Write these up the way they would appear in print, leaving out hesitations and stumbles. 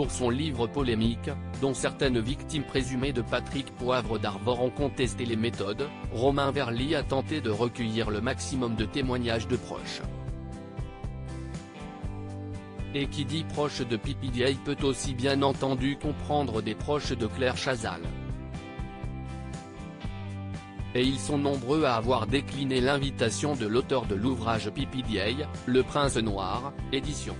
pour son livre polémique, dont certaines victimes présumées de Patrick Poivre d'Arvor ont contesté les méthodes. Romain Verly a tenté de recueillir le maximum de témoignages de proches. Et qui dit proche de PPDA peut aussi bien entendu comprendre des proches de Claire Chazal. Et ils sont nombreux à avoir décliné l'invitation de l'auteur de l'ouvrage PPDA, Le Prince Noir, édition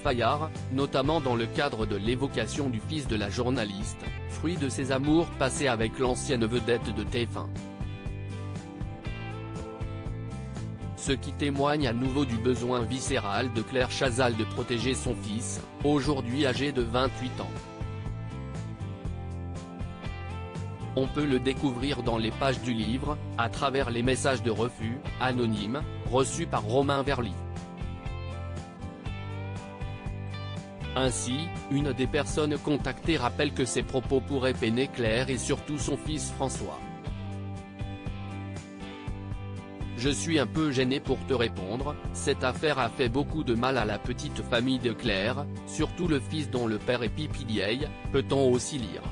Fayard, notamment dans le cadre de l'évocation du fils de la journaliste, fruit de ses amours passés avec l'ancienne vedette de TF1. Ce qui témoigne à nouveau du besoin viscéral de Claire Chazal de protéger son fils, aujourd'hui âgé de 28 ans. On peut le découvrir dans les pages du livre, à travers les messages de refus, anonymes, reçus par Romain Verly. Ainsi, une des personnes contactées rappelle que ces propos pourraient peiner Claire et surtout son fils François. Je suis un peu gêné pour te répondre, cette affaire a fait beaucoup de mal à la petite famille de Claire, surtout le fils dont le père est PPDA, peut-on aussi lire.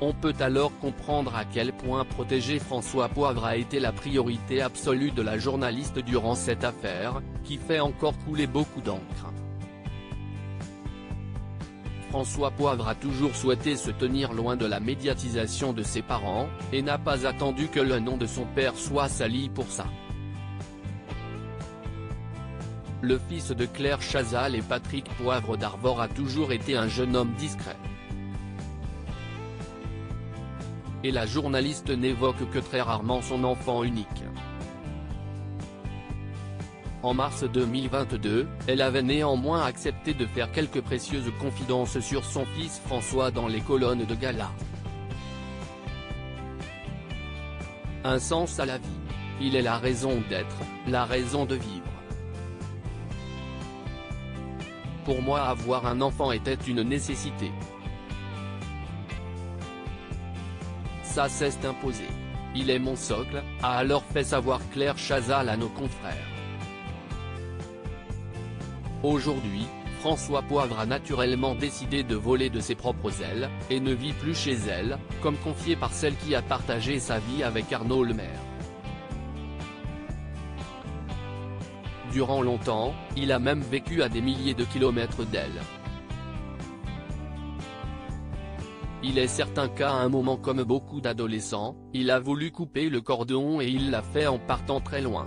On peut alors comprendre à quel point protéger François Poivre a été la priorité absolue de la journaliste durant cette affaire, qui fait encore couler beaucoup d'encre. François Poivre a toujours souhaité se tenir loin de la médiatisation de ses parents, et n'a pas attendu que le nom de son père soit sali pour ça. Le fils de Claire Chazal et Patrick Poivre d'Arvor a toujours été un jeune homme discret. Et la journaliste n'évoque que très rarement son enfant unique. En mars 2022, elle avait néanmoins accepté de faire quelques précieuses confidences sur son fils François dans les colonnes de Gala. Un sens à la vie. Il est la raison d'être, la raison de vivre. Pour moi, avoir un enfant était une nécessité. Ça s'est imposé. Il est mon socle, a alors fait savoir Claire Chazal à nos confrères. Aujourd'hui, François Poivre a naturellement décidé de voler de ses propres ailes, et ne vit plus chez elle, comme confié par celle qui a partagé sa vie avec Arnaud Lemaire. Durant longtemps, il a même vécu à des milliers de kilomètres d'elle. Il est certain qu'à un moment comme beaucoup d'adolescents, il a voulu couper le cordon et il l'a fait en partant très loin.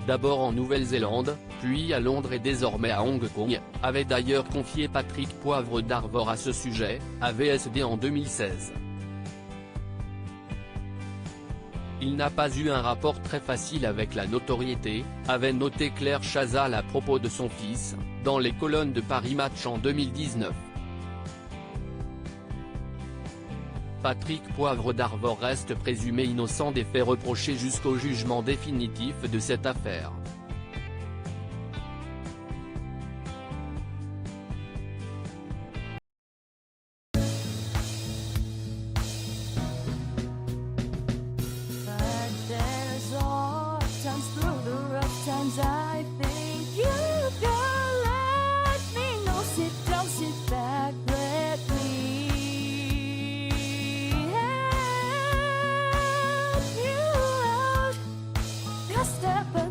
D'abord en Nouvelle-Zélande, puis à Londres et désormais à Hong Kong, avait d'ailleurs confié Patrick Poivre d'Arvor à ce sujet, à VSD en 2016. Il n'a pas eu un rapport très facile avec la notoriété, avait noté Claire Chazal à propos de son fils, dans les colonnes de Paris Match en 2019. Patrick Poivre d'Arvor reste présumé innocent des faits reprochés jusqu'au jugement définitif de cette affaire. Step